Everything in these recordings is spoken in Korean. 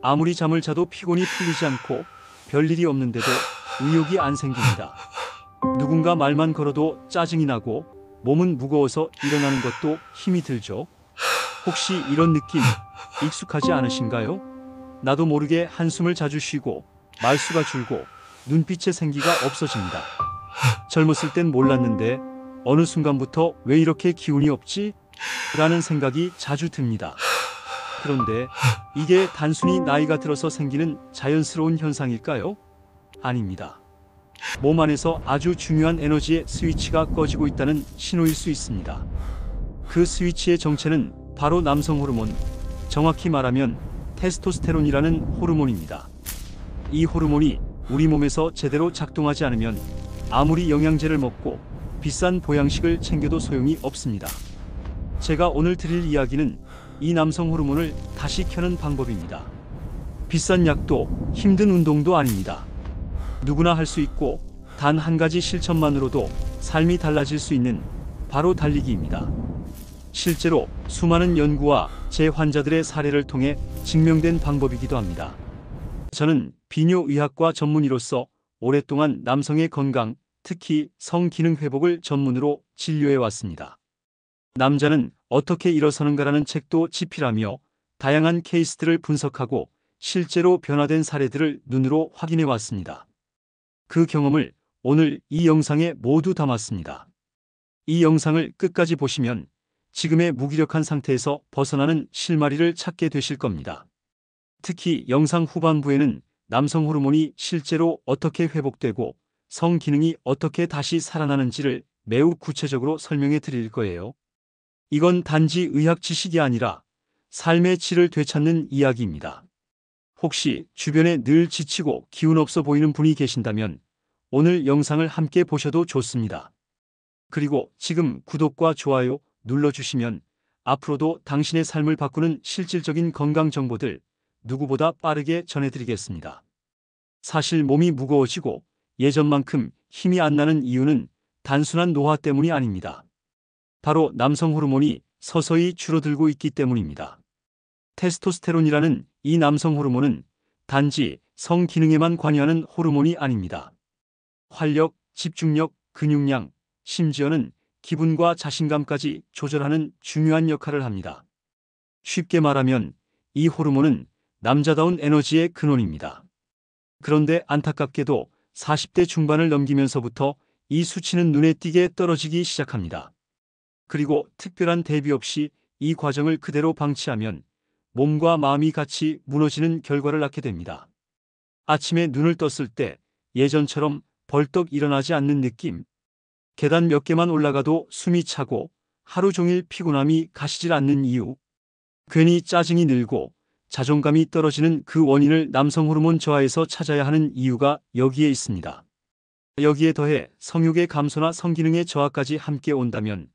아무리 잠을 자도 피곤이 풀리지 않고 별일이 없는데도 의욕이 안 생깁니다. 누군가 말만 걸어도 짜증이 나고 몸은 무거워서 일어나는 것도 힘이 들죠. 혹시 이런 느낌 익숙하지 않으신가요? 나도 모르게 한숨을 자주 쉬고 말수가 줄고 눈빛의 생기가 없어집니다. 젊었을 땐 몰랐는데 어느 순간부터 왜 이렇게 기운이 없지? 라는 생각이 자주 듭니다. 그런데 이게 단순히 나이가 들어서 생기는 자연스러운 현상일까요? 아닙니다. 몸 안에서 아주 중요한 에너지의 스위치가 꺼지고 있다는 신호일 수 있습니다. 그 스위치의 정체는 바로 남성 호르몬, 정확히 말하면 테스토스테론이라는 호르몬입니다. 이 호르몬이 우리 몸에서 제대로 작동하지 않으면 아무리 영양제를 먹고 비싼 보양식을 챙겨도 소용이 없습니다. 제가 오늘 드릴 이야기는 이 남성 호르몬을 다시 켜는 방법입니다. 비싼 약도 힘든 운동도 아닙니다. 누구나 할 수 있고 단 한 가지 실천만으로도 삶이 달라질 수 있는 바로 달리기입니다. 실제로 수많은 연구와 제 환자들의 사례를 통해 증명된 방법이기도 합니다. 저는 비뇨의학과 전문의로서 오랫동안 남성의 건강, 특히 성기능 회복을 전문으로 진료해 왔습니다. 남자는 어떻게 일어서는가라는 책도 집필하며 다양한 케이스들을 분석하고 실제로 변화된 사례들을 눈으로 확인해 왔습니다. 그 경험을 오늘 이 영상에 모두 담았습니다. 이 영상을 끝까지 보시면 지금의 무기력한 상태에서 벗어나는 실마리를 찾게 되실 겁니다. 특히 영상 후반부에는 남성 호르몬이 실제로 어떻게 회복되고 성기능이 어떻게 다시 살아나는지를 매우 구체적으로 설명해 드릴 거예요. 이건 단지 의학 지식이 아니라 삶의 질을 되찾는 이야기입니다. 혹시 주변에 늘 지치고 기운 없어 보이는 분이 계신다면 오늘 영상을 함께 보셔도 좋습니다. 그리고 지금 구독과 좋아요 눌러주시면 앞으로도 당신의 삶을 바꾸는 실질적인 건강 정보들 누구보다 빠르게 전해드리겠습니다. 사실 몸이 무거워지고 예전만큼 힘이 안 나는 이유는 단순한 노화 때문이 아닙니다. 바로 남성 호르몬이 서서히 줄어들고 있기 때문입니다. 테스토스테론이라는 이 남성 호르몬은 단지 성기능에만 관여하는 호르몬이 아닙니다. 활력, 집중력, 근육량, 심지어는 기분과 자신감까지 조절하는 중요한 역할을 합니다. 쉽게 말하면 이 호르몬은 남자다운 에너지의 근원입니다. 그런데 안타깝게도 40대 중반을 넘기면서부터 이 수치는 눈에 띄게 떨어지기 시작합니다. 그리고 특별한 대비 없이 이 과정을 그대로 방치하면 몸과 마음이 같이 무너지는 결과를 낳게 됩니다. 아침에 눈을 떴을 때 예전처럼 벌떡 일어나지 않는 느낌, 계단 몇 개만 올라가도 숨이 차고 하루 종일 피곤함이 가시질 않는 이유, 괜히 짜증이 늘고 자존감이 떨어지는 그 원인을 남성 호르몬 저하에서 찾아야 하는 이유가 여기에 있습니다. 여기에 더해 성욕의 감소나 성기능의 저하까지 함께 온다면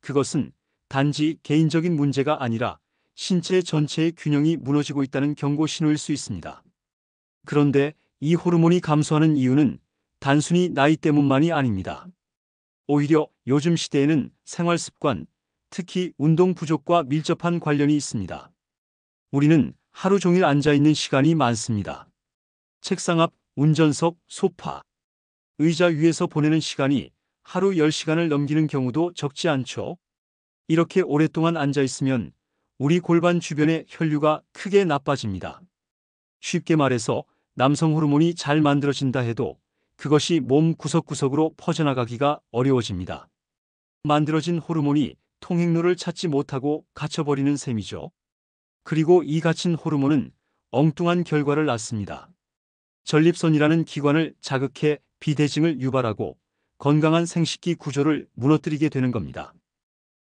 그것은 단지 개인적인 문제가 아니라 신체 전체의 균형이 무너지고 있다는 경고 신호일 수 있습니다. 그런데 이 호르몬이 감소하는 이유는 단순히 나이 때문만이 아닙니다. 오히려 요즘 시대에는 생활 습관, 특히 운동 부족과 밀접한 관련이 있습니다. 우리는 하루 종일 앉아 있는 시간이 많습니다. 책상 앞, 운전석, 소파, 의자 위에서 보내는 시간이 하루 10시간을 넘기는 경우도 적지 않죠. 이렇게 오랫동안 앉아 있으면 우리 골반 주변의 혈류가 크게 나빠집니다. 쉽게 말해서 남성 호르몬이 잘 만들어진다 해도 그것이 몸 구석구석으로 퍼져나가기가 어려워집니다. 만들어진 호르몬이 통행로를 찾지 못하고 갇혀버리는 셈이죠. 그리고 이 갇힌 호르몬은 엉뚱한 결과를 낳습니다. 전립선이라는 기관을 자극해 비대증을 유발하고 건강한 생식기 구조를 무너뜨리게 되는 겁니다.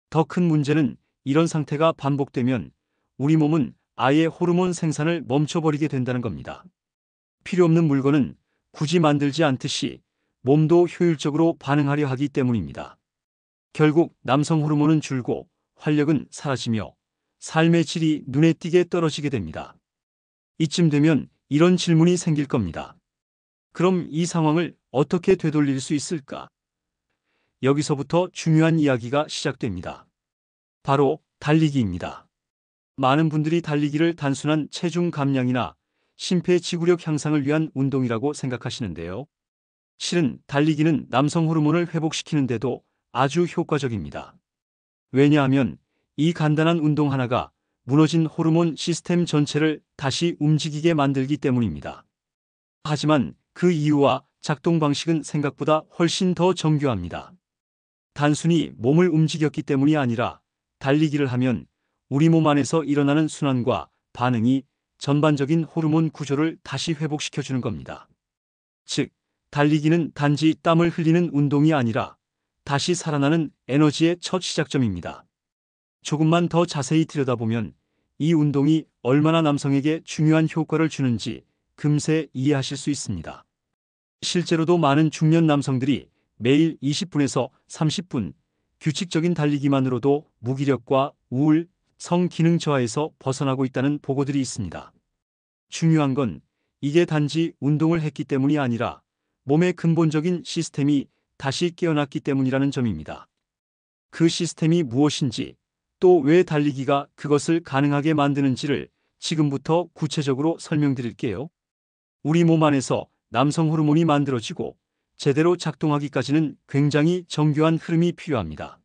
더 큰 문제는 이런 상태가 반복되면 우리 몸은 아예 호르몬 생산을 멈춰버리게 된다는 겁니다. 필요 없는 물건은 굳이 만들지 않듯이 몸도 효율적으로 반응하려 하기 때문입니다. 결국 남성 호르몬은 줄고 활력은 사라지며 삶의 질이 눈에 띄게 떨어지게 됩니다. 이쯤 되면 이런 질문이 생길 겁니다. 그럼 이 상황을 어떻게 되돌릴 수 있을까? 여기서부터 중요한 이야기가 시작됩니다. 바로 달리기입니다. 많은 분들이 달리기를 단순한 체중 감량이나 심폐지구력 향상을 위한 운동이라고 생각하시는데요. 실은 달리기는 남성 호르몬을 회복시키는데도 아주 효과적입니다. 왜냐하면 이 간단한 운동 하나가 무너진 호르몬 시스템 전체를 다시 움직이게 만들기 때문입니다. 하지만 그 이유와 작동 방식은 생각보다 훨씬 더 정교합니다. 단순히 몸을 움직였기 때문이 아니라 달리기를 하면 우리 몸 안에서 일어나는 순환과 반응이 전반적인 호르몬 구조를 다시 회복시켜주는 겁니다. 즉, 달리기는 단지 땀을 흘리는 운동이 아니라 다시 살아나는 에너지의 첫 시작점입니다. 조금만 더 자세히 들여다보면 이 운동이 얼마나 남성에게 중요한 효과를 주는지 금세 이해하실 수 있습니다. 실제로도 많은 중년 남성들이 매일 20분에서 30분 규칙적인 달리기만으로도 무기력과 우울, 성기능 저하에서 벗어나고 있다는 보고들이 있습니다. 중요한 건 이게 단지 운동을 했기 때문이 아니라 몸의 근본적인 시스템이 다시 깨어났기 때문이라는 점입니다. 그 시스템이 무엇인지, 또 왜 달리기가 그것을 가능하게 만드는지를 지금부터 구체적으로 설명드릴게요. 우리 몸 안에서 남성 호르몬이 만들어지고 제대로 작동하기까지는 굉장히 정교한 흐름이 필요합니다.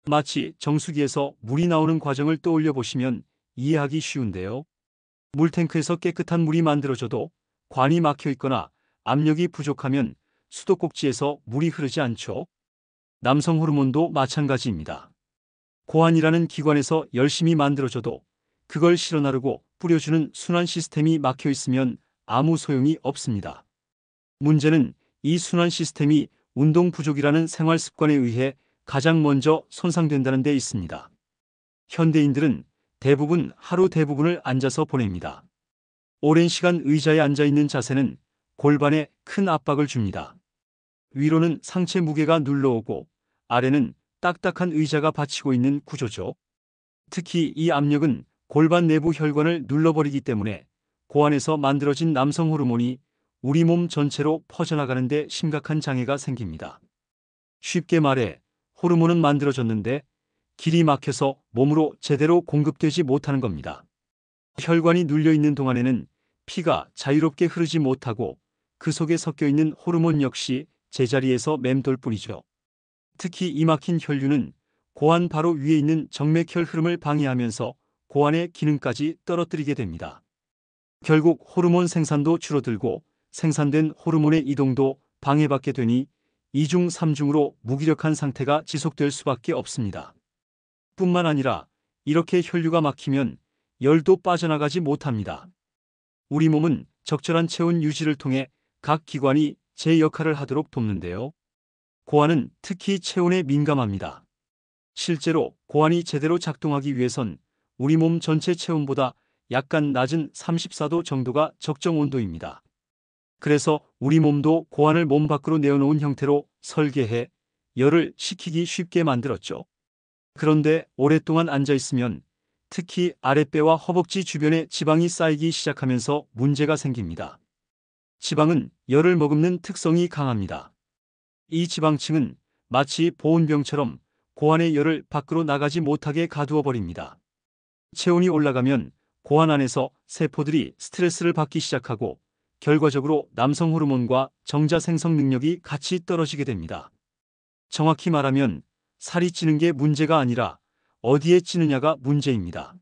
마치 정수기에서 물이 나오는 과정을 떠올려 보시면 이해하기 쉬운데요. 물탱크에서 깨끗한 물이 만들어져도 관이 막혀 있거나 압력이 부족하면 수도꼭지에서 물이 흐르지 않죠. 남성 호르몬도 마찬가지입니다. 고환이라는 기관에서 열심히 만들어져도 그걸 실어 나르고 뿌려주는 순환 시스템이 막혀 있으면 아무 소용이 없습니다. 문제는 이 순환 시스템이 운동 부족이라는 생활 습관에 의해 가장 먼저 손상된다는 데 있습니다. 현대인들은 대부분 하루 대부분을 앉아서 보냅니다. 오랜 시간 의자에 앉아 있는 자세는 골반에 큰 압박을 줍니다. 위로는 상체 무게가 눌러오고 아래는 딱딱한 의자가 받치고 있는 구조죠. 특히 이 압력은 골반 내부 혈관을 눌러버리기 때문에 고환에서 만들어진 남성 호르몬이 우리 몸 전체로 퍼져나가는 데 심각한 장애가 생깁니다. 쉽게 말해 호르몬은 만들어졌는데 길이 막혀서 몸으로 제대로 공급되지 못하는 겁니다. 혈관이 눌려 있는 동안에는 피가 자유롭게 흐르지 못하고 그 속에 섞여 있는 호르몬 역시 제자리에서 맴돌 뿐이죠. 특히 이 막힌 혈류는 고환 바로 위에 있는 정맥혈 흐름을 방해하면서 고환의 기능까지 떨어뜨리게 됩니다. 결국 호르몬 생산도 줄어들고 생산된 호르몬의 이동도 방해받게 되니 2중 3중으로 무기력한 상태가 지속될 수밖에 없습니다. 뿐만 아니라 이렇게 혈류가 막히면 열도 빠져나가지 못합니다. 우리 몸은 적절한 체온 유지를 통해 각 기관이 제 역할을 하도록 돕는데요. 고환은 특히 체온에 민감합니다. 실제로 고환이 제대로 작동하기 위해선 우리 몸 전체 체온보다 약간 낮은 34도 정도가 적정 온도입니다. 그래서 우리 몸도 고환을 몸 밖으로 내어놓은 형태로 설계해 열을 식히기 쉽게 만들었죠. 그런데 오랫동안 앉아있으면 특히 아랫배와 허벅지 주변에 지방이 쌓이기 시작하면서 문제가 생깁니다. 지방은 열을 머금는 특성이 강합니다. 이 지방층은 마치 보온병처럼 고환의 열을 밖으로 나가지 못하게 가두어 버립니다. 체온이 올라가면 고환 안에서 세포들이 스트레스를 받기 시작하고 결과적으로 남성 호르몬과 정자 생성 능력이 같이 떨어지게 됩니다. 정확히 말하면 살이 찌는 게 문제가 아니라 어디에 찌느냐가 문제입니다.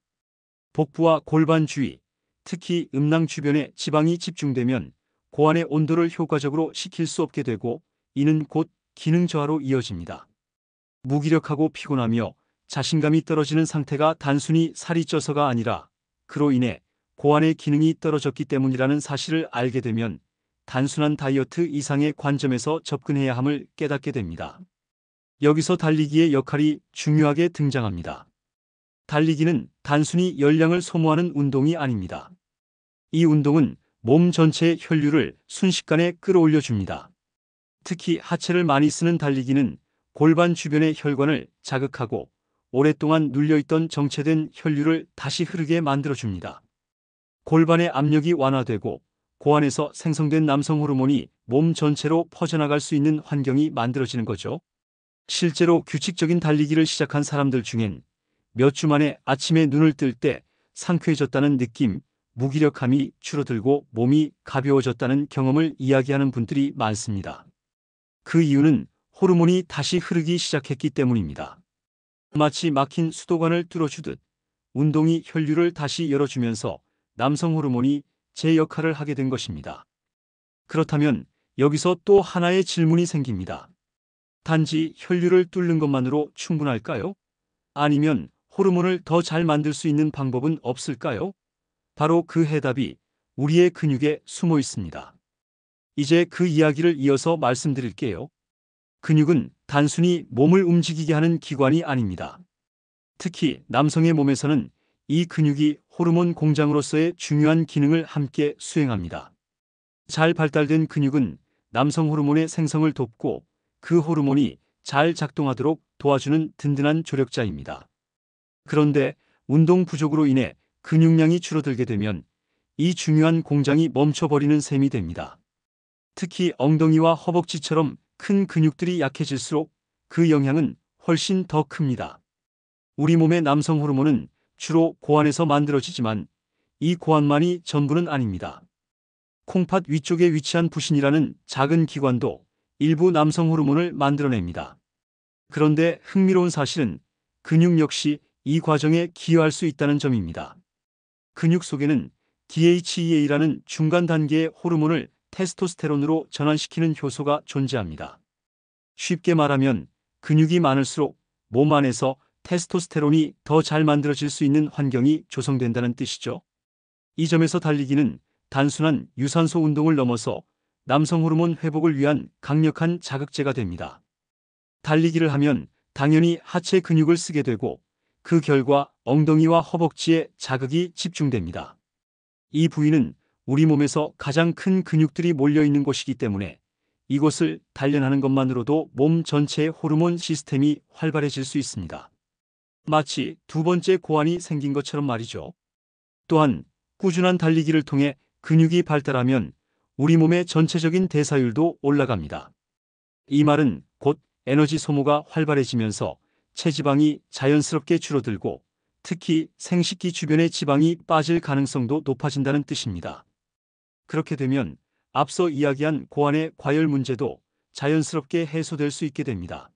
복부와 골반 주위, 특히 음낭 주변에 지방이 집중되면 고환의 온도를 효과적으로 식힐 수 없게 되고 이는 곧 기능 저하로 이어집니다. 무기력하고 피곤하며 자신감이 떨어지는 상태가 단순히 살이 쪄서가 아니라 그로 인해 고환의 기능이 떨어졌기 때문이라는 사실을 알게 되면 단순한 다이어트 이상의 관점에서 접근해야 함을 깨닫게 됩니다. 여기서 달리기의 역할이 중요하게 등장합니다. 달리기는 단순히 열량을 소모하는 운동이 아닙니다. 이 운동은 몸 전체의 혈류를 순식간에 끌어올려 줍니다. 특히 하체를 많이 쓰는 달리기는 골반 주변의 혈관을 자극하고 오랫동안 눌려있던 정체된 혈류를 다시 흐르게 만들어줍니다. 골반의 압력이 완화되고 고환에서 생성된 남성 호르몬이 몸 전체로 퍼져나갈 수 있는 환경이 만들어지는 거죠. 실제로 규칙적인 달리기를 시작한 사람들 중엔 몇 주 만에 아침에 눈을 뜰 때 상쾌해졌다는 느낌, 무기력함이 줄어들고 몸이 가벼워졌다는 경험을 이야기하는 분들이 많습니다. 그 이유는 호르몬이 다시 흐르기 시작했기 때문입니다. 마치 막힌 수도관을 뚫어주듯 운동이 혈류를 다시 열어주면서 남성 호르몬이 제 역할을 하게 된 것입니다. 그렇다면 여기서 또 하나의 질문이 생깁니다. 단지 혈류를 뚫는 것만으로 충분할까요? 아니면 호르몬을 더 잘 만들 수 있는 방법은 없을까요? 바로 그 해답이 우리의 근육에 숨어 있습니다. 이제 그 이야기를 이어서 말씀드릴게요. 근육은 단순히 몸을 움직이게 하는 기관이 아닙니다. 특히 남성의 몸에서는 이 근육이 호르몬 공장으로서의 중요한 기능을 함께 수행합니다. 잘 발달된 근육은 남성 호르몬의 생성을 돕고 그 호르몬이 잘 작동하도록 도와주는 든든한 조력자입니다. 그런데 운동 부족으로 인해 근육량이 줄어들게 되면 이 중요한 공장이 멈춰버리는 셈이 됩니다. 특히 엉덩이와 허벅지처럼 큰 근육들이 약해질수록 그 영향은 훨씬 더 큽니다. 우리 몸의 남성 호르몬은 주로 고환에서 만들어지지만 이 고환만이 전부는 아닙니다. 콩팥 위쪽에 위치한 부신이라는 작은 기관도 일부 남성 호르몬을 만들어냅니다. 그런데 흥미로운 사실은 근육 역시 이 과정에 기여할 수 있다는 점입니다. 근육 속에는 DHEA라는 중간 단계의 호르몬을 테스토스테론으로 전환시키는 효소가 존재합니다. 쉽게 말하면 근육이 많을수록 몸 안에서 테스토스테론이 더 잘 만들어질 수 있는 환경이 조성된다는 뜻이죠. 이 점에서 달리기는 단순한 유산소 운동을 넘어서 남성 호르몬 회복을 위한 강력한 자극제가 됩니다. 달리기를 하면 당연히 하체 근육을 쓰게 되고 그 결과 엉덩이와 허벅지에 자극이 집중됩니다. 이 부위는 우리 몸에서 가장 큰 근육들이 몰려 있는 곳이기 때문에 이곳을 단련하는 것만으로도 몸 전체의 호르몬 시스템이 활발해질 수 있습니다. 마치 두 번째 고환이 생긴 것처럼 말이죠. 또한 꾸준한 달리기를 통해 근육이 발달하면 우리 몸의 전체적인 대사율도 올라갑니다. 이 말은 곧 에너지 소모가 활발해지면서 체지방이 자연스럽게 줄어들고 특히 생식기 주변의 지방이 빠질 가능성도 높아진다는 뜻입니다. 그렇게 되면 앞서 이야기한 고환의 과열 문제도 자연스럽게 해소될 수 있게 됩니다.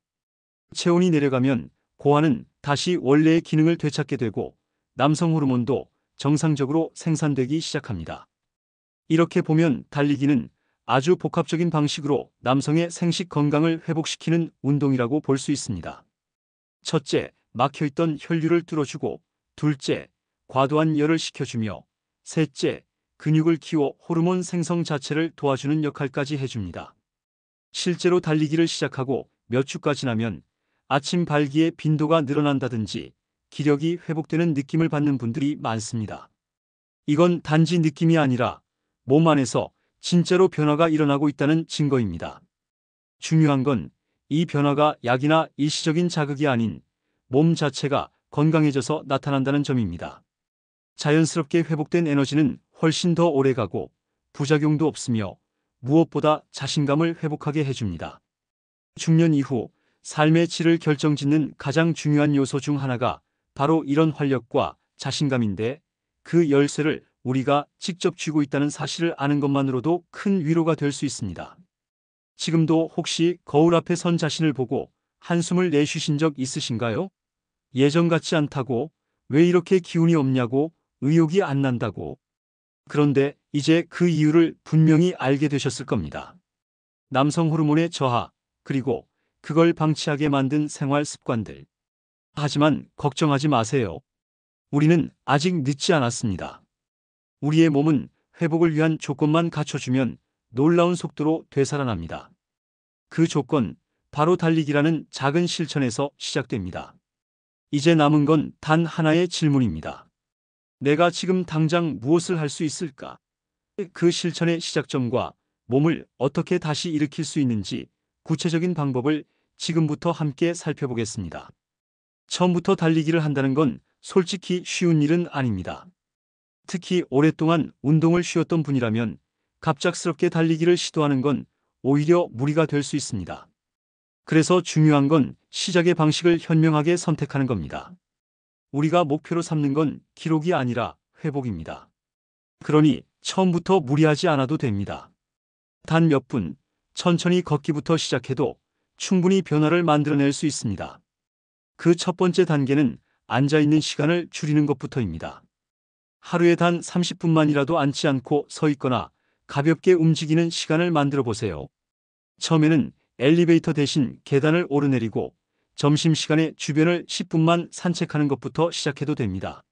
체온이 내려가면 고환은 다시 원래의 기능을 되찾게 되고 남성 호르몬도 정상적으로 생산되기 시작합니다. 이렇게 보면 달리기는 아주 복합적인 방식으로 남성의 생식 건강을 회복시키는 운동이라고 볼 수 있습니다. 첫째, 막혀있던 혈류를 뚫어주고, 둘째, 과도한 열을 식혀주며, 셋째, 근육을 키워 호르몬 생성 자체를 도와주는 역할까지 해줍니다. 실제로 달리기를 시작하고 몇 주가 지나면 아침 발기의 빈도가 늘어난다든지 기력이 회복되는 느낌을 받는 분들이 많습니다. 이건 단지 느낌이 아니라 몸 안에서 진짜로 변화가 일어나고 있다는 증거입니다. 중요한 건 이 변화가 약이나 일시적인 자극이 아닌 몸 자체가 건강해져서 나타난다는 점입니다. 자연스럽게 회복된 에너지는 훨씬 더 오래가고 부작용도 없으며 무엇보다 자신감을 회복하게 해줍니다. 중년 이후 삶의 질을 결정짓는 가장 중요한 요소 중 하나가 바로 이런 활력과 자신감인데 그 열쇠를 우리가 직접 쥐고 있다는 사실을 아는 것만으로도 큰 위로가 될 수 있습니다. 지금도 혹시 거울 앞에 선 자신을 보고 한숨을 내쉬신 적 있으신가요? 예전 같지 않다고, 왜 이렇게 기운이 없냐고, 의욕이 안 난다고. 그런데 이제 그 이유를 분명히 알게 되셨을 겁니다. 남성 호르몬의 저하, 그리고 그걸 방치하게 만든 생활 습관들. 하지만 걱정하지 마세요. 우리는 아직 늦지 않았습니다. 우리의 몸은 회복을 위한 조건만 갖춰주면 놀라운 속도로 되살아납니다. 그 조건, 바로 달리기라는 작은 실천에서 시작됩니다. 이제 남은 건 단 하나의 질문입니다. 내가 지금 당장 무엇을 할 수 있을까? 그 실천의 시작점과 몸을 어떻게 다시 일으킬 수 있는지 구체적인 방법을 지금부터 함께 살펴보겠습니다. 처음부터 달리기를 한다는 건 솔직히 쉬운 일은 아닙니다. 특히 오랫동안 운동을 쉬었던 분이라면 갑작스럽게 달리기를 시도하는 건 오히려 무리가 될 수 있습니다. 그래서 중요한 건 시작의 방식을 현명하게 선택하는 겁니다. 우리가 목표로 삼는 건 기록이 아니라 회복입니다. 그러니 처음부터 무리하지 않아도 됩니다. 단 몇 분, 천천히 걷기부터 시작해도 충분히 변화를 만들어낼 수 있습니다. 그 첫 번째 단계는 앉아있는 시간을 줄이는 것부터입니다. 하루에 단 30분만이라도 앉지 않고 서 있거나 가볍게 움직이는 시간을 만들어 보세요. 처음에는 엘리베이터 대신 계단을 오르내리고 점심시간에 주변을 10분만 산책하는 것부터 시작해도 됩니다.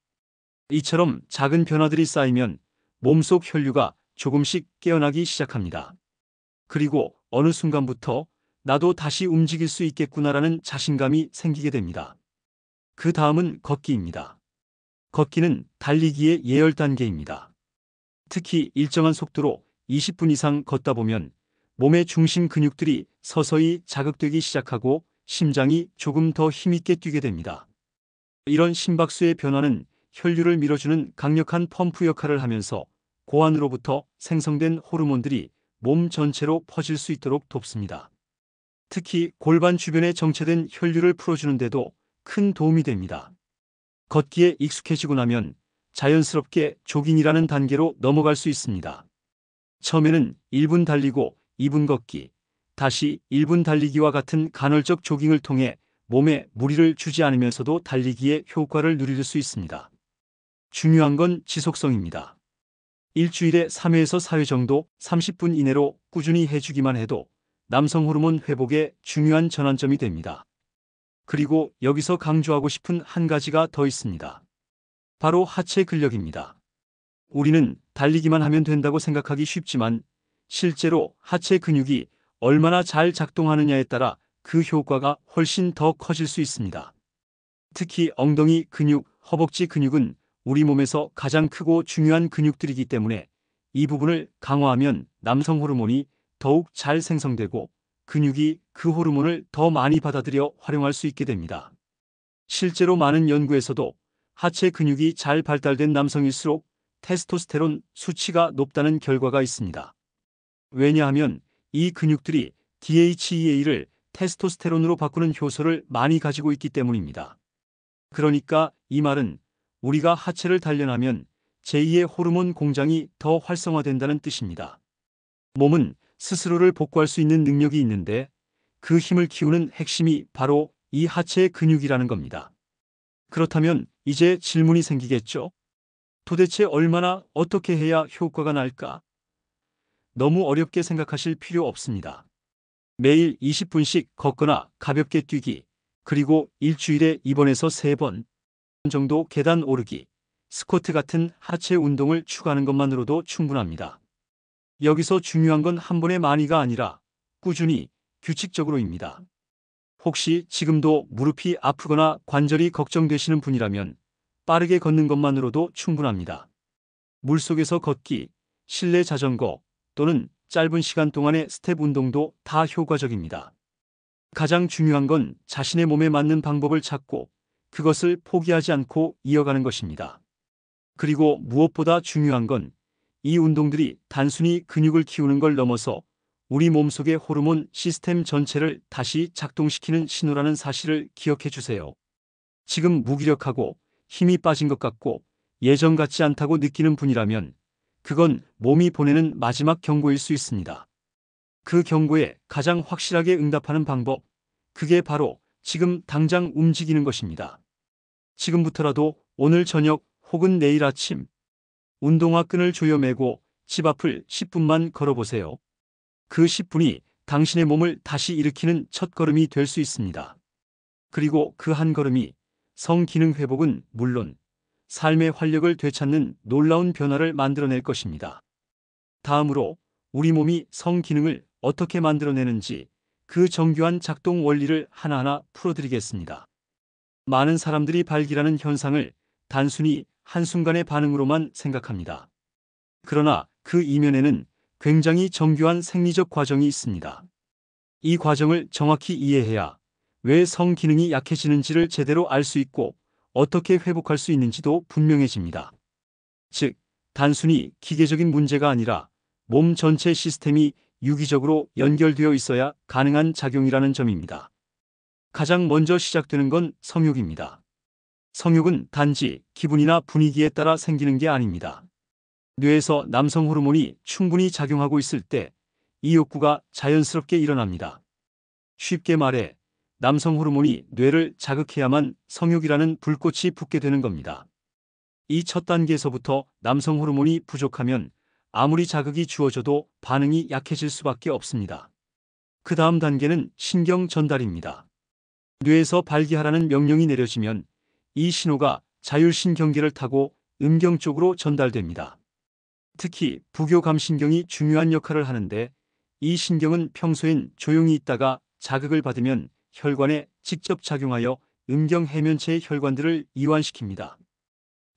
이처럼 작은 변화들이 쌓이면 몸속 혈류가 조금씩 깨어나기 시작합니다. 그리고 어느 순간부터 나도 다시 움직일 수 있겠구나라는 자신감이 생기게 됩니다. 그 다음은 걷기입니다. 걷기는 달리기의 예열 단계입니다. 특히 일정한 속도로 20분 이상 걷다 보면 몸의 중심 근육들이 서서히 자극되기 시작하고 심장이 조금 더 힘있게 뛰게 됩니다. 이런 심박수의 변화는 혈류를 밀어주는 강력한 펌프 역할을 하면서 고안으로부터 생성된 호르몬들이 몸 전체로 퍼질 수 있도록 돕습니다. 특히 골반 주변에 정체된 혈류를 풀어주는 데도 큰 도움이 됩니다. 걷기에 익숙해지고 나면 자연스럽게 조깅이라는 단계로 넘어갈 수 있습니다. 처음에는 1분 달리고 2분 걷기, 다시 1분 달리기와 같은 간헐적 조깅을 통해 몸에 무리를 주지 않으면서도 달리기의 효과를 누릴 수 있습니다. 중요한 건 지속성입니다. 일주일에 3회에서 4회 정도 30분 이내로 꾸준히 해주기만 해도 남성 호르몬 회복에 중요한 전환점이 됩니다. 그리고 여기서 강조하고 싶은 한 가지가 더 있습니다. 바로 하체 근력입니다. 우리는 달리기만 하면 된다고 생각하기 쉽지만 실제로 하체 근육이 얼마나 잘 작동하느냐에 따라 그 효과가 훨씬 더 커질 수 있습니다. 특히 엉덩이 근육, 허벅지 근육은 우리 몸에서 가장 크고 중요한 근육들이기 때문에 이 부분을 강화하면 남성 호르몬이 더욱 잘 생성되고 근육이 그 호르몬을 더 많이 받아들여 활용할 수 있게 됩니다. 실제로 많은 연구에서도 하체 근육이 잘 발달된 남성일수록 테스토스테론 수치가 높다는 결과가 있습니다. 왜냐하면 이 근육들이 DHEA를 테스토스테론으로 바꾸는 효소를 많이 가지고 있기 때문입니다. 그러니까 이 말은 우리가 하체를 단련하면 제2의 호르몬 공장이 더 활성화된다는 뜻입니다. 몸은 스스로를 복구할 수 있는 능력이 있는데 그 힘을 키우는 핵심이 바로 이 하체의 근육이라는 겁니다. 그렇다면 이제 질문이 생기겠죠? 도대체 얼마나 어떻게 해야 효과가 날까? 너무 어렵게 생각하실 필요 없습니다. 매일 20분씩 걷거나 가볍게 뛰기, 그리고 일주일에 2번에서 3번 정도 계단 오르기, 스쿼트 같은 하체 운동을 추가하는 것만으로도 충분합니다. 여기서 중요한 건 한 번에 많이가 아니라 꾸준히, 규칙적으로입니다. 혹시 지금도 무릎이 아프거나 관절이 걱정되시는 분이라면 빠르게 걷는 것만으로도 충분합니다. 물속에서 걷기, 실내 자전거 또는 짧은 시간 동안의 스텝 운동도 다 효과적입니다. 가장 중요한 건 자신의 몸에 맞는 방법을 찾고 그것을 포기하지 않고 이어가는 것입니다. 그리고 무엇보다 중요한 건 이 운동들이 단순히 근육을 키우는 걸 넘어서 우리 몸속의 호르몬 시스템 전체를 다시 작동시키는 신호라는 사실을 기억해 주세요. 지금 무기력하고 힘이 빠진 것 같고 예전 같지 않다고 느끼는 분이라면 그건 몸이 보내는 마지막 경고일 수 있습니다. 그 경고에 가장 확실하게 응답하는 방법, 그게 바로 지금 당장 움직이는 것입니다. 지금부터라도 오늘 저녁 혹은 내일 아침 운동화 끈을 조여매고 집 앞을 10분만 걸어보세요. 그 10분이 당신의 몸을 다시 일으키는 첫걸음이 될 수 있습니다. 그리고 그 한 걸음이 성기능 회복은 물론 삶의 활력을 되찾는 놀라운 변화를 만들어낼 것입니다. 다음으로 우리 몸이 성기능을 어떻게 만들어내는지 그 정교한 작동 원리를 하나하나 풀어드리겠습니다. 많은 사람들이 발기라는 현상을 단순히 한순간의 반응으로만 생각합니다. 그러나 그 이면에는 굉장히 정교한 생리적 과정이 있습니다. 이 과정을 정확히 이해해야 왜 성기능이 약해지는지를 제대로 알 수 있고 어떻게 회복할 수 있는지도 분명해집니다. 즉, 단순히 기계적인 문제가 아니라 몸 전체 시스템이 유기적으로 연결되어 있어야 가능한 작용이라는 점입니다. 가장 먼저 시작되는 건 성욕입니다. 성욕은 단지 기분이나 분위기에 따라 생기는 게 아닙니다. 뇌에서 남성 호르몬이 충분히 작용하고 있을 때 이 욕구가 자연스럽게 일어납니다. 쉽게 말해 남성 호르몬이 뇌를 자극해야만 성욕이라는 불꽃이 붙게 되는 겁니다. 이 첫 단계에서부터 남성 호르몬이 부족하면 아무리 자극이 주어져도 반응이 약해질 수밖에 없습니다. 그 다음 단계는 신경 전달입니다. 뇌에서 발기하라는 명령이 내려지면 이 신호가 자율신경계를 타고 음경 쪽으로 전달됩니다. 특히 부교감신경이 중요한 역할을 하는데 이 신경은 평소엔 조용히 있다가 자극을 받으면 혈관에 직접 작용하여 음경 해면체의 혈관들을 이완시킵니다.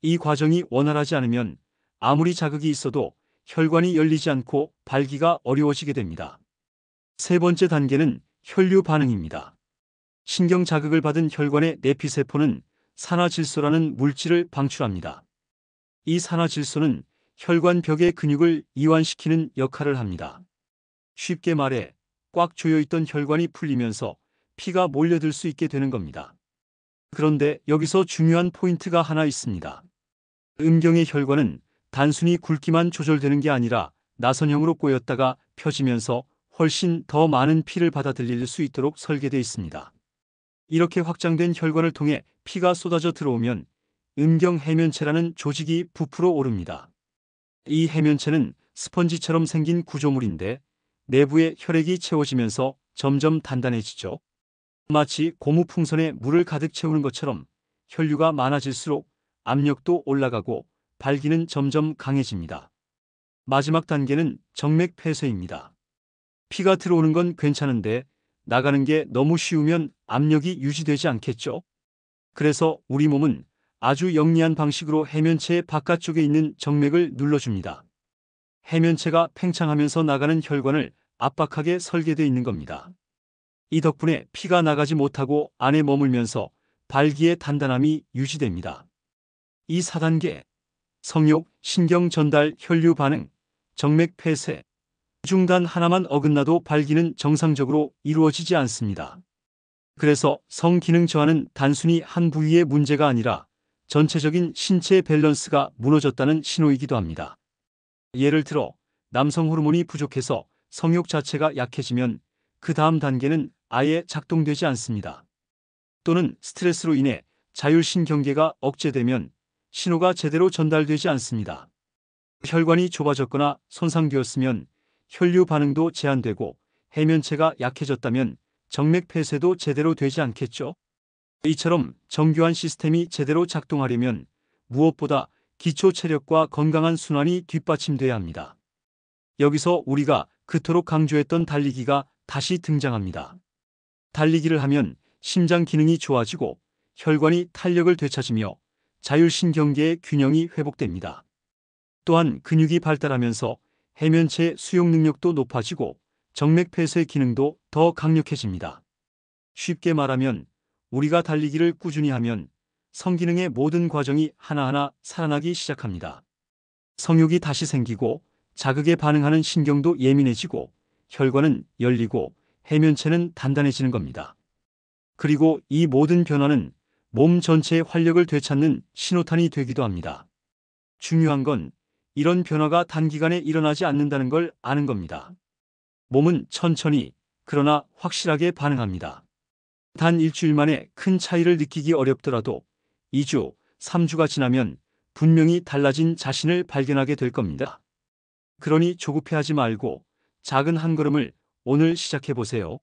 이 과정이 원활하지 않으면 아무리 자극이 있어도 혈관이 열리지 않고 발기가 어려워지게 됩니다. 세 번째 단계는 혈류 반응입니다. 신경 자극을 받은 혈관의 내피세포는 산화질소라는 물질을 방출합니다. 이 산화질소는 혈관 벽의 근육을 이완시키는 역할을 합니다. 쉽게 말해 꽉 조여있던 혈관이 풀리면서 피가 몰려들 수 있게 되는 겁니다. 그런데 여기서 중요한 포인트가 하나 있습니다. 음경의 혈관은 단순히 굵기만 조절되는 게 아니라 나선형으로 꼬였다가 펴지면서 훨씬 더 많은 피를 받아들일 수 있도록 설계되어 있습니다. 이렇게 확장된 혈관을 통해 피가 쏟아져 들어오면 음경 해면체라는 조직이 부풀어 오릅니다. 이 해면체는 스펀지처럼 생긴 구조물인데 내부에 혈액이 채워지면서 점점 단단해지죠. 마치 고무풍선에 물을 가득 채우는 것처럼 혈류가 많아질수록 압력도 올라가고 발기는 점점 강해집니다. 마지막 단계는 정맥 폐쇄입니다. 피가 들어오는 건 괜찮은데 나가는 게 너무 쉬우면 압력이 유지되지 않겠죠? 그래서 우리 몸은 아주 영리한 방식으로 해면체의 바깥쪽에 있는 정맥을 눌러줍니다. 해면체가 팽창하면서 나가는 혈관을 압박하게 설계되어 있는 겁니다. 이 덕분에 피가 나가지 못하고 안에 머물면서 발기의 단단함이 유지됩니다. 이 4단계, 성욕, 신경 전달, 혈류 반응, 정맥 폐쇄, 중단 하나만 어긋나도 발기는 정상적으로 이루어지지 않습니다. 그래서 성기능 저하는 단순히 한 부위의 문제가 아니라 전체적인 신체 밸런스가 무너졌다는 신호이기도 합니다. 예를 들어 남성 호르몬이 부족해서 성욕 자체가 약해지면 그 다음 단계는 아예 작동되지 않습니다. 또는 스트레스로 인해 자율신경계가 억제되면 신호가 제대로 전달되지 않습니다. 혈관이 좁아졌거나 손상되었으면 혈류 반응도 제한되고 해면체가 약해졌다면 정맥 폐쇄도 제대로 되지 않겠죠? 이처럼 정교한 시스템이 제대로 작동하려면 무엇보다 기초 체력과 건강한 순환이 뒷받침돼야 합니다. 여기서 우리가 그토록 강조했던 달리기가 다시 등장합니다. 달리기를 하면 심장 기능이 좋아지고 혈관이 탄력을 되찾으며 자율신경계의 균형이 회복됩니다. 또한 근육이 발달하면서 해면체의 수용 능력도 높아지고 정맥 폐쇄 기능도 더 강력해집니다. 쉽게 말하면 우리가 달리기를 꾸준히 하면 성기능의 모든 과정이 하나하나 살아나기 시작합니다. 성욕이 다시 생기고 자극에 반응하는 신경도 예민해지고 혈관은 열리고 해면체는 단단해지는 겁니다. 그리고 이 모든 변화는 몸 전체의 활력을 되찾는 신호탄이 되기도 합니다. 중요한 건 이런 변화가 단기간에 일어나지 않는다는 걸 아는 겁니다. 몸은 천천히 그러나 확실하게 반응합니다. 단 일주일 만에 큰 차이를 느끼기 어렵더라도 2주, 3주가 지나면 분명히 달라진 자신을 발견하게 될 겁니다. 그러니 조급해하지 말고 작은 한 걸음을 오늘 시작해 보세요.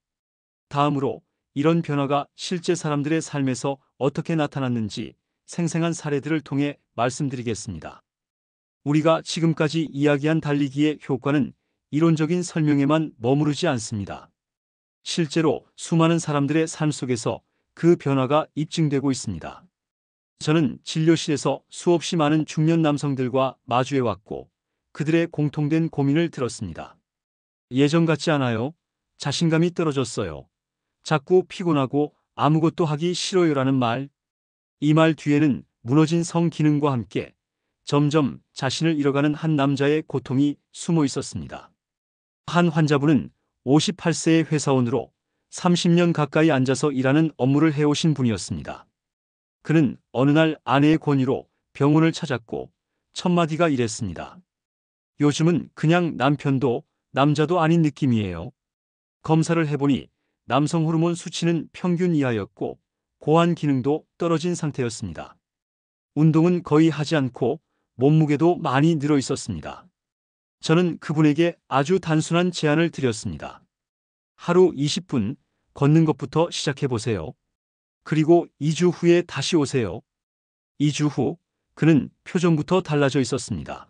다음으로 이런 변화가 실제 사람들의 삶에서 어떻게 나타났는지 생생한 사례들을 통해 말씀드리겠습니다. 우리가 지금까지 이야기한 달리기의 효과는 이론적인 설명에만 머무르지 않습니다. 실제로 수많은 사람들의 삶 속에서 그 변화가 입증되고 있습니다. 저는 진료실에서 수없이 많은 중년 남성들과 마주해왔고 그들의 공통된 고민을 들었습니다. 예전 같지 않아요? 자신감이 떨어졌어요. 자꾸 피곤하고 아무것도 하기 싫어요라는 말. 이 말 뒤에는 무너진 성기능과 함께 점점 자신을 잃어가는 한 남자의 고통이 숨어 있었습니다. 한 환자분은 58세의 회사원으로 30년 가까이 앉아서 일하는 업무를 해오신 분이었습니다. 그는 어느 날 아내의 권유로 병원을 찾았고 첫 마디가 이랬습니다. 요즘은 그냥 남편도 남자도 아닌 느낌이에요. 검사를 해보니 남성 호르몬 수치는 평균 이하였고 고환 기능도 떨어진 상태였습니다. 운동은 거의 하지 않고 몸무게도 많이 늘어 있었습니다. 저는 그분에게 아주 단순한 제안을 드렸습니다. 하루 20분 걷는 것부터 시작해 보세요. 그리고 2주 후에 다시 오세요. 2주 후 그는 표정부터 달라져 있었습니다.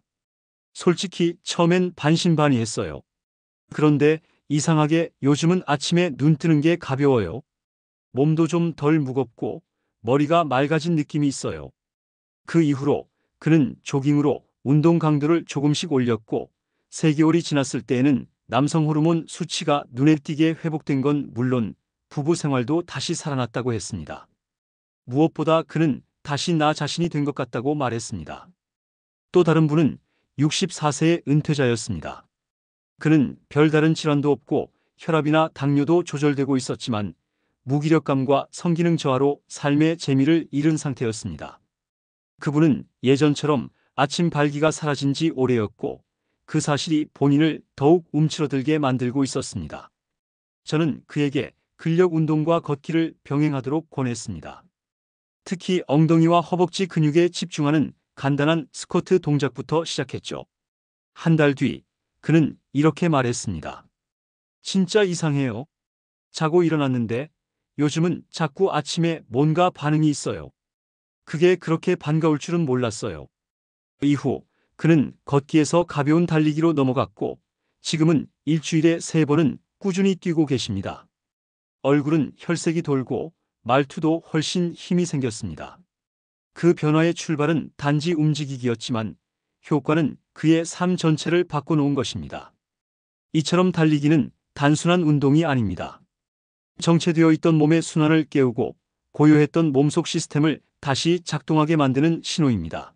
솔직히 처음엔 반신반의했어요. 그런데 이상하게 요즘은 아침에 눈 뜨는 게 가벼워요. 몸도 좀 덜 무겁고 머리가 맑아진 느낌이 있어요. 그 이후로 그는 조깅으로 운동 강도를 조금씩 올렸고 3개월이 지났을 때에는 남성 호르몬 수치가 눈에 띄게 회복된 건 물론 부부 생활도 다시 살아났다고 했습니다. 무엇보다 그는 다시 나 자신이 된 것 같다고 말했습니다. 또 다른 분은 64세의 은퇴자였습니다. 그는 별다른 질환도 없고 혈압이나 당뇨도 조절되고 있었지만 무기력감과 성기능 저하로 삶의 재미를 잃은 상태였습니다. 그분은 예전처럼 아침 발기가 사라진 지 오래였고 그 사실이 본인을 더욱 움츠러들게 만들고 있었습니다. 저는 그에게 근력 운동과 걷기를 병행하도록 권했습니다. 특히 엉덩이와 허벅지 근육에 집중하는 간단한 스쿼트 동작부터 시작했죠. 한 달 뒤 그는 이렇게 말했습니다. 진짜 이상해요. 자고 일어났는데 요즘은 자꾸 아침에 뭔가 반응이 있어요. 그게 그렇게 반가울 줄은 몰랐어요. 이후 그는 걷기에서 가벼운 달리기로 넘어갔고 지금은 일주일에 3번은 꾸준히 뛰고 계십니다. 얼굴은 혈색이 돌고 말투도 훨씬 힘이 생겼습니다. 그 변화의 출발은 단지 움직이기였지만 효과는 그의 삶 전체를 바꿔놓은 것입니다. 이처럼 달리기는 단순한 운동이 아닙니다. 정체되어 있던 몸의 순환을 깨우고 고요했던 몸속 시스템을 다시 작동하게 만드는 신호입니다.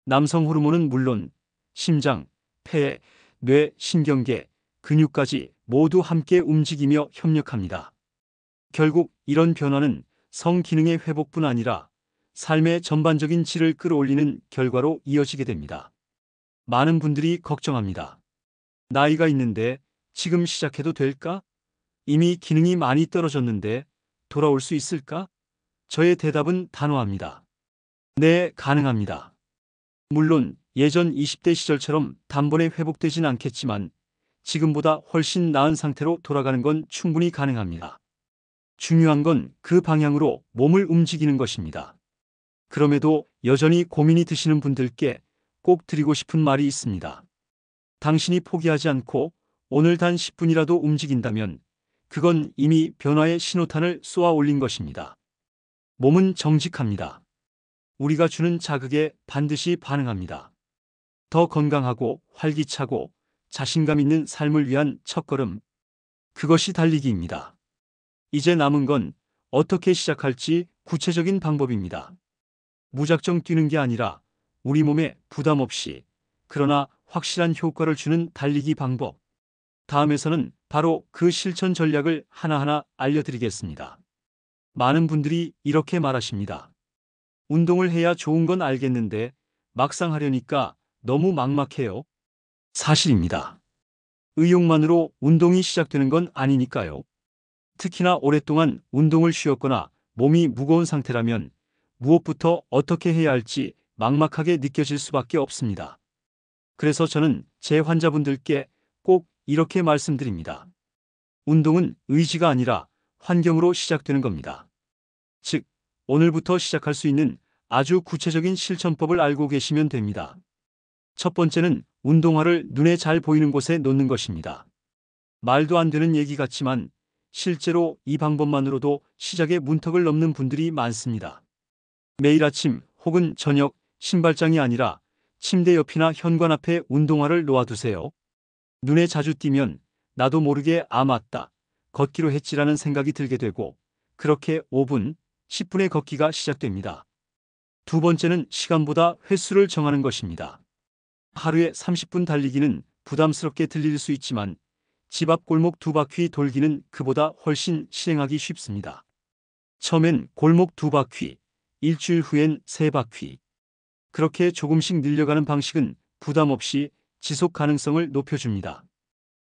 남성 호르몬은 물론 심장, 폐, 뇌, 신경계, 근육까지 모두 함께 움직이며 협력합니다. 결국 이런 변화는 성기능의 회복뿐 아니라 삶의 전반적인 질을 끌어올리는 결과로 이어지게 됩니다. 많은 분들이 걱정합니다. 나이가 있는데 지금 시작해도 될까? 이미 기능이 많이 떨어졌는데 돌아올 수 있을까? 저의 대답은 단호합니다. 네, 가능합니다. 물론 예전 20대 시절처럼 단번에 회복되진 않겠지만 지금보다 훨씬 나은 상태로 돌아가는 건 충분히 가능합니다. 중요한 건 그 방향으로 몸을 움직이는 것입니다. 그럼에도 여전히 고민이 드시는 분들께 꼭 드리고 싶은 말이 있습니다. 당신이 포기하지 않고 오늘 단 10분이라도 움직인다면 그건 이미 변화의 신호탄을 쏘아 올린 것입니다. 몸은 정직합니다. 우리가 주는 자극에 반드시 반응합니다. 더 건강하고 활기차고 자신감 있는 삶을 위한 첫걸음. 그것이 달리기입니다. 이제 남은 건 어떻게 시작할지 구체적인 방법입니다. 무작정 뛰는 게 아니라 우리 몸에 부담 없이 그러나 확실한 효과를 주는 달리기 방법. 다음에서는 바로 그 실천 전략을 하나하나 알려드리겠습니다. 많은 분들이 이렇게 말하십니다. 운동을 해야 좋은 건 알겠는데 막상 하려니까 너무 막막해요. 사실입니다. 의욕만으로 운동이 시작되는 건 아니니까요. 특히나 오랫동안 운동을 쉬었거나 몸이 무거운 상태라면 무엇부터 어떻게 해야 할지 막막하게 느껴질 수밖에 없습니다. 그래서 저는 제 환자분들께 꼭 이렇게 말씀드립니다. 운동은 의지가 아니라 환경으로 시작되는 겁니다. 즉, 오늘부터 시작할 수 있는 아주 구체적인 실천법을 알고 계시면 됩니다. 첫 번째는 운동화를 눈에 잘 보이는 곳에 놓는 것입니다. 말도 안 되는 얘기 같지만 실제로 이 방법만으로도 시작의 문턱을 넘는 분들이 많습니다. 매일 아침 혹은 저녁 신발장이 아니라 침대 옆이나 현관 앞에 운동화를 놓아두세요. 눈에 자주 띄면 나도 모르게 아 맞다, 걷기로 했지라는 생각이 들게 되고 그렇게 5분, 10분의 걷기가 시작됩니다. 두 번째는 시간보다 횟수를 정하는 것입니다. 하루에 30분 달리기는 부담스럽게 들릴 수 있지만 집 앞 골목 2바퀴 돌기는 그보다 훨씬 실행하기 쉽습니다. 처음엔 골목 2바퀴, 일주일 후엔 3바퀴. 그렇게 조금씩 늘려가는 방식은 부담 없이 지속 가능성을 높여줍니다.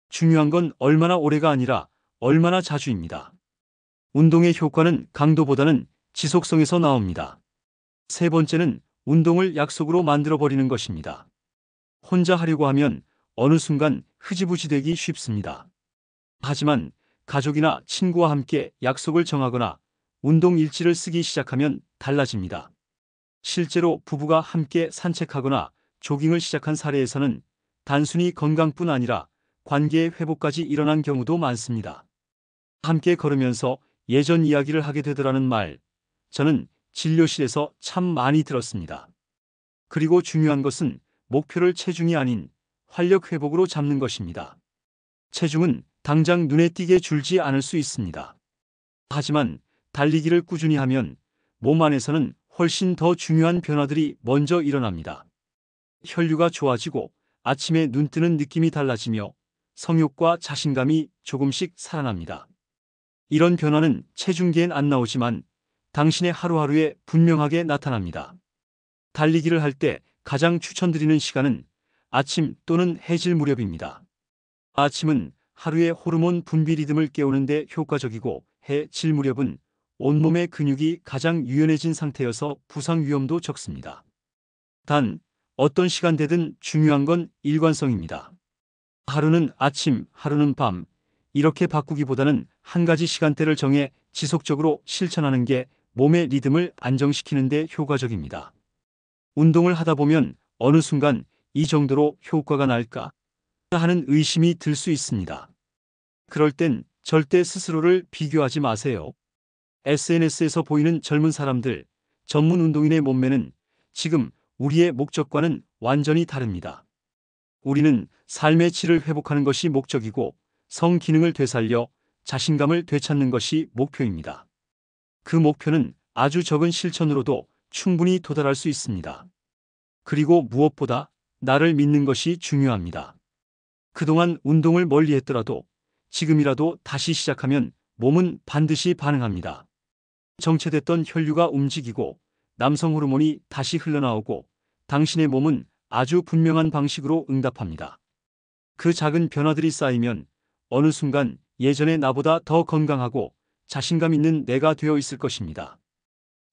중요한 건 얼마나 오래가 아니라 얼마나 자주입니다. 운동의 효과는 강도보다는 지속성에서 나옵니다. 세 번째는 운동을 약속으로 만들어버리는 것입니다. 혼자 하려고 하면 어느 순간 흐지부지 되기 쉽습니다. 하지만 가족이나 친구와 함께 약속을 정하거나 운동 일지를 쓰기 시작하면 달라집니다. 실제로 부부가 함께 산책하거나 조깅을 시작한 사례에서는 단순히 건강뿐 아니라 관계의 회복까지 일어난 경우도 많습니다. 함께 걸으면서 예전 이야기를 하게 되더라는 말, 저는 진료실에서 참 많이 들었습니다. 그리고 중요한 것은 목표를 체중이 아닌 활력 회복으로 잡는 것입니다. 체중은 당장 눈에 띄게 줄지 않을 수 있습니다. 하지만 달리기를 꾸준히 하면 몸 안에서는 훨씬 더 중요한 변화들이 먼저 일어납니다. 혈류가 좋아지고 아침에 눈 뜨는 느낌이 달라지며 성욕과 자신감이 조금씩 살아납니다. 이런 변화는 체중계엔 안 나오지만 당신의 하루하루에 분명하게 나타납니다. 달리기를 할 때 가장 추천드리는 시간은 아침 또는 해질 무렵입니다. 아침은 하루의 호르몬 분비 리듬을 깨우는 데 효과적이고 해질 무렵은 온몸의 근육이 가장 유연해진 상태여서 부상 위험도 적습니다. 단, 어떤 시간대든 중요한 건 일관성입니다. 하루는 아침, 하루는 밤, 이렇게 바꾸기보다는 한 가지 시간대를 정해 지속적으로 실천하는 게 몸의 리듬을 안정시키는 데 효과적입니다. 운동을 하다 보면 어느 순간 이 정도로 효과가 날까 하는 의심이 들 수 있습니다. 그럴 땐 절대 스스로를 비교하지 마세요. SNS에서 보이는 젊은 사람들, 전문 운동인의 몸매는 지금 우리의 목적과는 완전히 다릅니다. 우리는 삶의 질을 회복하는 것이 목적이고 성 기능을 되살려 자신감을 되찾는 것이 목표입니다. 그 목표는 아주 적은 실천으로도 충분히 도달할 수 있습니다. 그리고 무엇보다 나를 믿는 것이 중요합니다. 그동안 운동을 멀리 했더라도 지금이라도 다시 시작하면 몸은 반드시 반응합니다. 정체됐던 혈류가 움직이고 남성 호르몬이 다시 흘러나오고 당신의 몸은 아주 분명한 방식으로 응답합니다. 그 작은 변화들이 쌓이면 어느 순간 예전의 나보다 더 건강하고 자신감 있는 내가 되어 있을 것입니다.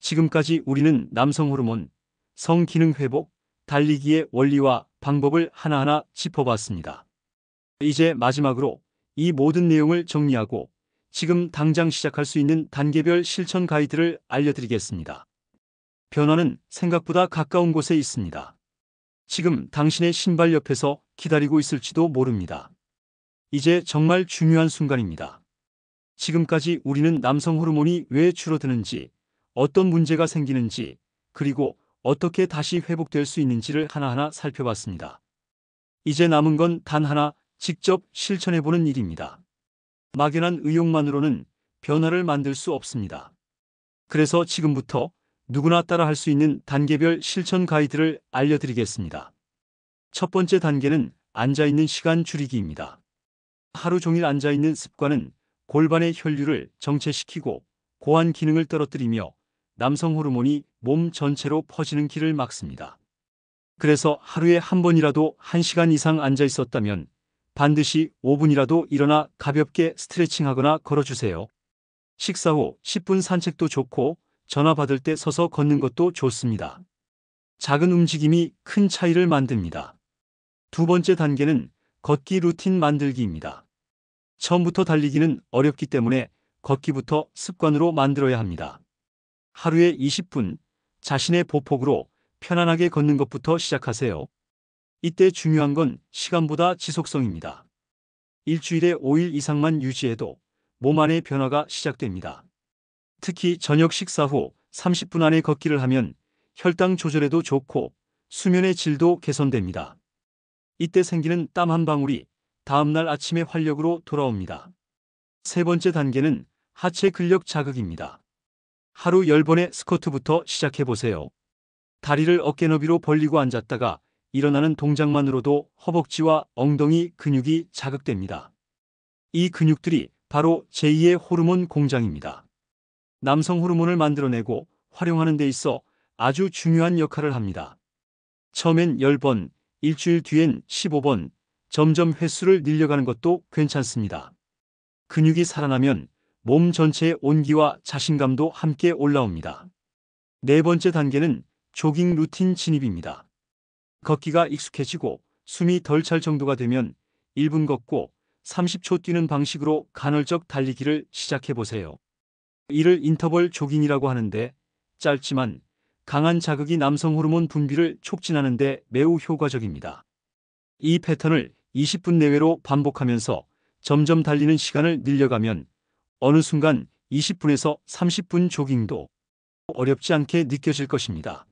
지금까지 우리는 남성 호르몬, 성 기능 회복, 달리기의 원리와 방법을 하나하나 짚어봤습니다. 이제 마지막으로 이 모든 내용을 정리하고 지금 당장 시작할 수 있는 단계별 실천 가이드를 알려드리겠습니다. 변화는 생각보다 가까운 곳에 있습니다. 지금 당신의 신발 옆에서 기다리고 있을지도 모릅니다. 이제 정말 중요한 순간입니다. 지금까지 우리는 남성 호르몬이 왜 줄어드는지, 어떤 문제가 생기는지, 그리고 어떻게 다시 회복될 수 있는지를 하나하나 살펴봤습니다. 이제 남은 건 단 하나, 직접 실천해보는 일입니다. 막연한 의욕만으로는 변화를 만들 수 없습니다. 그래서 지금부터 누구나 따라 할 수 있는 단계별 실천 가이드를 알려드리겠습니다. 첫 번째 단계는 앉아있는 시간 줄이기입니다. 하루 종일 앉아있는 습관은 골반의 혈류를 정체시키고 고환 기능을 떨어뜨리며 남성 호르몬이 몸 전체로 퍼지는 길을 막습니다. 그래서 하루에 한 번이라도 1시간 이상 앉아 있었다면 반드시 5분이라도 일어나 가볍게 스트레칭하거나 걸어주세요. 식사 후 10분 산책도 좋고 전화 받을 때 서서 걷는 것도 좋습니다. 작은 움직임이 큰 차이를 만듭니다. 두 번째 단계는 걷기 루틴 만들기입니다. 처음부터 달리기는 어렵기 때문에 걷기부터 습관으로 만들어야 합니다. 하루에 20분 자신의 보폭으로 편안하게 걷는 것부터 시작하세요. 이때 중요한 건 시간보다 지속성입니다. 일주일에 5일 이상만 유지해도 몸 안의 변화가 시작됩니다. 특히 저녁 식사 후 30분 안에 걷기를 하면 혈당 조절에도 좋고 수면의 질도 개선됩니다. 이때 생기는 땀 한 방울이 다음날 아침의 활력으로 돌아옵니다. 세 번째 단계는 하체 근력 자극입니다. 하루 10번의 스쿼트부터 시작해보세요. 다리를 어깨 너비로 벌리고 앉았다가 일어나는 동작만으로도 허벅지와 엉덩이 근육이 자극됩니다. 이 근육들이 바로 제2의 호르몬 공장입니다. 남성 호르몬을 만들어내고 활용하는 데 있어 아주 중요한 역할을 합니다. 처음엔 10번, 일주일 뒤엔 15번, 점점 횟수를 늘려가는 것도 괜찮습니다. 근육이 살아나면 몸 전체의 온기와 자신감도 함께 올라옵니다. 네 번째 단계는 조깅 루틴 진입입니다. 걷기가 익숙해지고 숨이 덜 찰 정도가 되면 1분 걷고 30초 뛰는 방식으로 간헐적 달리기를 시작해 보세요. 이를 인터벌 조깅이라고 하는데 짧지만 강한 자극이 남성 호르몬 분비를 촉진하는 데 매우 효과적입니다. 이 패턴을 20분 내외로 반복하면서 점점 달리는 시간을 늘려가면 어느 순간 20분에서 30분 조깅도 어렵지 않게 느껴질 것입니다.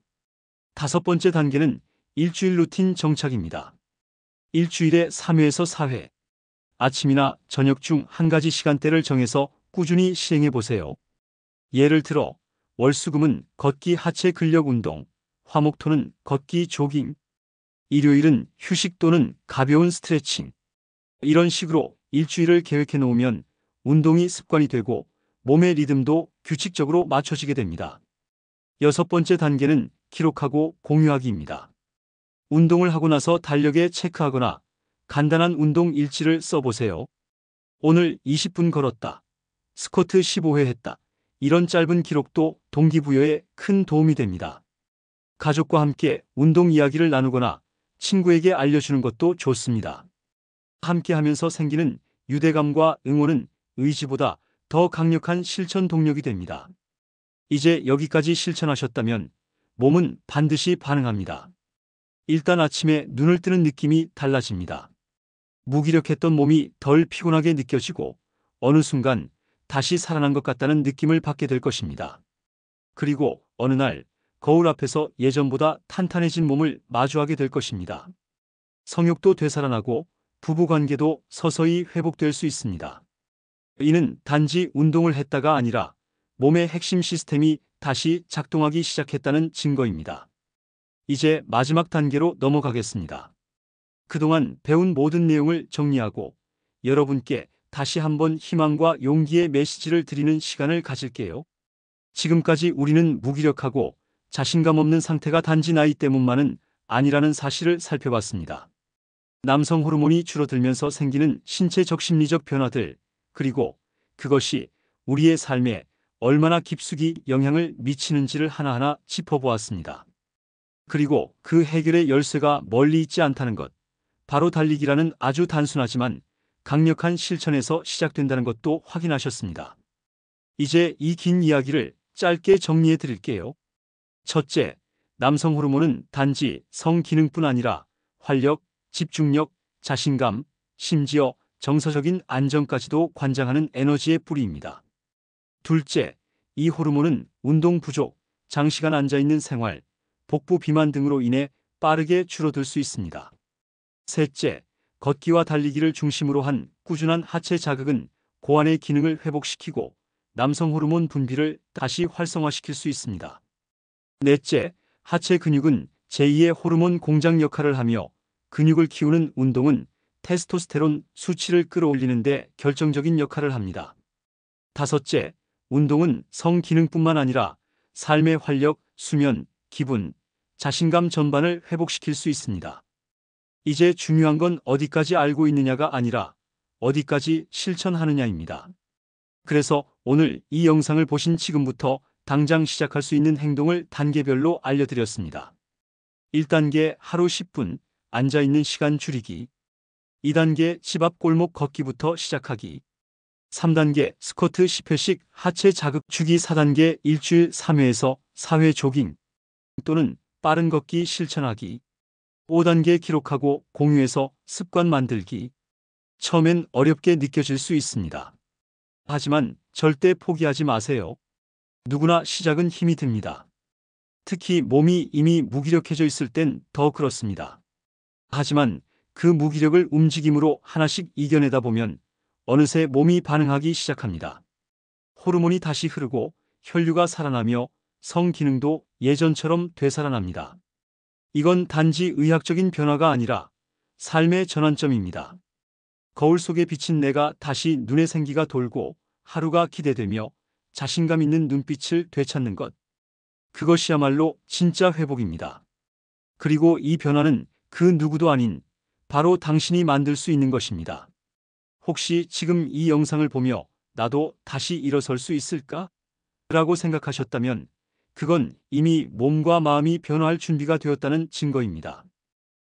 다섯 번째 단계는 일주일 루틴 정착입니다. 일주일에 3회에서 4회, 아침이나 저녁 중 한 가지 시간대를 정해서 꾸준히 시행해 보세요. 예를 들어 월수금은 걷기 하체 근력 운동, 화목토는 걷기 조깅, 일요일은 휴식 또는 가벼운 스트레칭. 이런 식으로 일주일을 계획해 놓으면 운동이 습관이 되고 몸의 리듬도 규칙적으로 맞춰지게 됩니다. 여섯 번째 단계는 기록하고 공유하기입니다. 운동을 하고 나서 달력에 체크하거나 간단한 운동 일지를 써보세요. 오늘 20분 걸었다. 스쿼트 15회 했다. 이런 짧은 기록도 동기부여에 큰 도움이 됩니다. 가족과 함께 운동 이야기를 나누거나 친구에게 알려주는 것도 좋습니다. 함께 하면서 생기는 유대감과 응원은 의지보다 더 강력한 실천 동력이 됩니다. 이제 여기까지 실천하셨다면 몸은 반드시 반응합니다. 일단 아침에 눈을 뜨는 느낌이 달라집니다. 무기력했던 몸이 덜 피곤하게 느껴지고 어느 순간 다시 살아난 것 같다는 느낌을 받게 될 것입니다. 그리고 어느 날 거울 앞에서 예전보다 탄탄해진 몸을 마주하게 될 것입니다. 성욕도 되살아나고 부부관계도 서서히 회복될 수 있습니다. 이는 단지 운동을 했다가 아니라 몸의 핵심 시스템이 다시 작동하기 시작했다는 증거입니다. 이제 마지막 단계로 넘어가겠습니다. 그동안 배운 모든 내용을 정리하고 여러분께 다시 한번 희망과 용기의 메시지를 드리는 시간을 가질게요. 지금까지 우리는 무기력하고 자신감 없는 상태가 단지 나이 때문만은 아니라는 사실을 살펴봤습니다. 남성 호르몬이 줄어들면서 생기는 신체적 심리적 변화들, 그리고 그것이 우리의 삶에 얼마나 깊숙이 영향을 미치는지를 하나하나 짚어보았습니다. 그리고 그 해결의 열쇠가 멀리 있지 않다는 것, 바로 달리기라는 아주 단순하지만 강력한 실천에서 시작된다는 것도 확인하셨습니다. 이제 이 긴 이야기를 짧게 정리해 드릴게요. 첫째, 남성 호르몬은 단지 성기능뿐 아니라 활력, 집중력, 자신감, 심지어 정서적인 안정까지도 관장하는 에너지의 뿌리입니다. 둘째, 이 호르몬은 운동 부족, 장시간 앉아있는 생활, 복부 비만 등으로 인해 빠르게 줄어들 수 있습니다. 셋째, 걷기와 달리기를 중심으로 한 꾸준한 하체 자극은 고환의 기능을 회복시키고 남성 호르몬 분비를 다시 활성화시킬 수 있습니다. 넷째, 하체 근육은 제2의 호르몬 공장 역할을 하며 근육을 키우는 운동은 테스토스테론 수치를 끌어올리는 데 결정적인 역할을 합니다. 다섯째, 운동은 성기능뿐만 아니라 삶의 활력, 수면, 기분, 자신감 전반을 회복시킬 수 있습니다. 이제 중요한 건 어디까지 알고 있느냐가 아니라 어디까지 실천하느냐입니다. 그래서 오늘 이 영상을 보신 지금부터 당장 시작할 수 있는 행동을 단계별로 알려드렸습니다. 1단계 하루 10분 앉아있는 시간 줄이기. 2단계 집 앞 골목 걷기부터 시작하기. 3단계 스쿼트 10회씩 하체 자극 주기. 4단계 일주일 3회에서 4회 조깅 또는 빠른 걷기 실천하기. 5단계 기록하고 공유해서 습관 만들기. 처음엔 어렵게 느껴질 수 있습니다. 하지만 절대 포기하지 마세요. 누구나 시작은 힘이 듭니다. 특히 몸이 이미 무기력해져 있을 땐 더 그렇습니다. 하지만 그 무기력을 움직임으로 하나씩 이겨내다 보면 어느새 몸이 반응하기 시작합니다. 호르몬이 다시 흐르고 혈류가 살아나며 성기능도 예전처럼 되살아납니다. 이건 단지 의학적인 변화가 아니라 삶의 전환점입니다. 거울 속에 비친 내가 다시 눈에 생기가 돌고 하루가 기대되며 자신감 있는 눈빛을 되찾는 것. 그것이야말로 진짜 회복입니다. 그리고 이 변화는 그 누구도 아닌 바로 당신이 만들 수 있는 것입니다. 혹시 지금 이 영상을 보며 나도 다시 일어설 수 있을까? 라고 생각하셨다면 그건 이미 몸과 마음이 변화할 준비가 되었다는 증거입니다.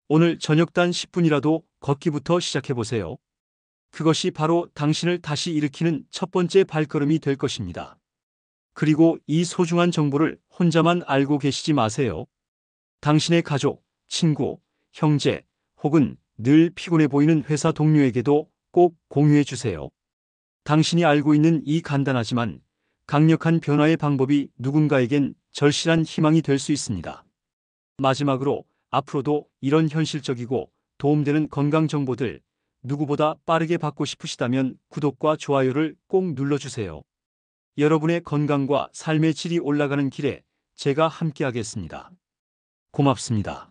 오늘 저녁 단 10분이라도 걷기부터 시작해보세요. 그것이 바로 당신을 다시 일으키는 첫 번째 발걸음이 될 것입니다. 그리고 이 소중한 정보를 혼자만 알고 계시지 마세요. 당신의 가족, 친구, 형제, 혹은 늘 피곤해 보이는 회사 동료에게도 꼭 공유해 주세요. 당신이 알고 있는 이 간단하지만 강력한 변화의 방법이 누군가에겐 절실한 희망이 될 수 있습니다. 마지막으로 앞으로도 이런 현실적이고 도움되는 건강 정보들 누구보다 빠르게 받고 싶으시다면 구독과 좋아요를 꼭 눌러주세요. 여러분의 건강과 삶의 질이 올라가는 길에 제가 함께하겠습니다. 고맙습니다.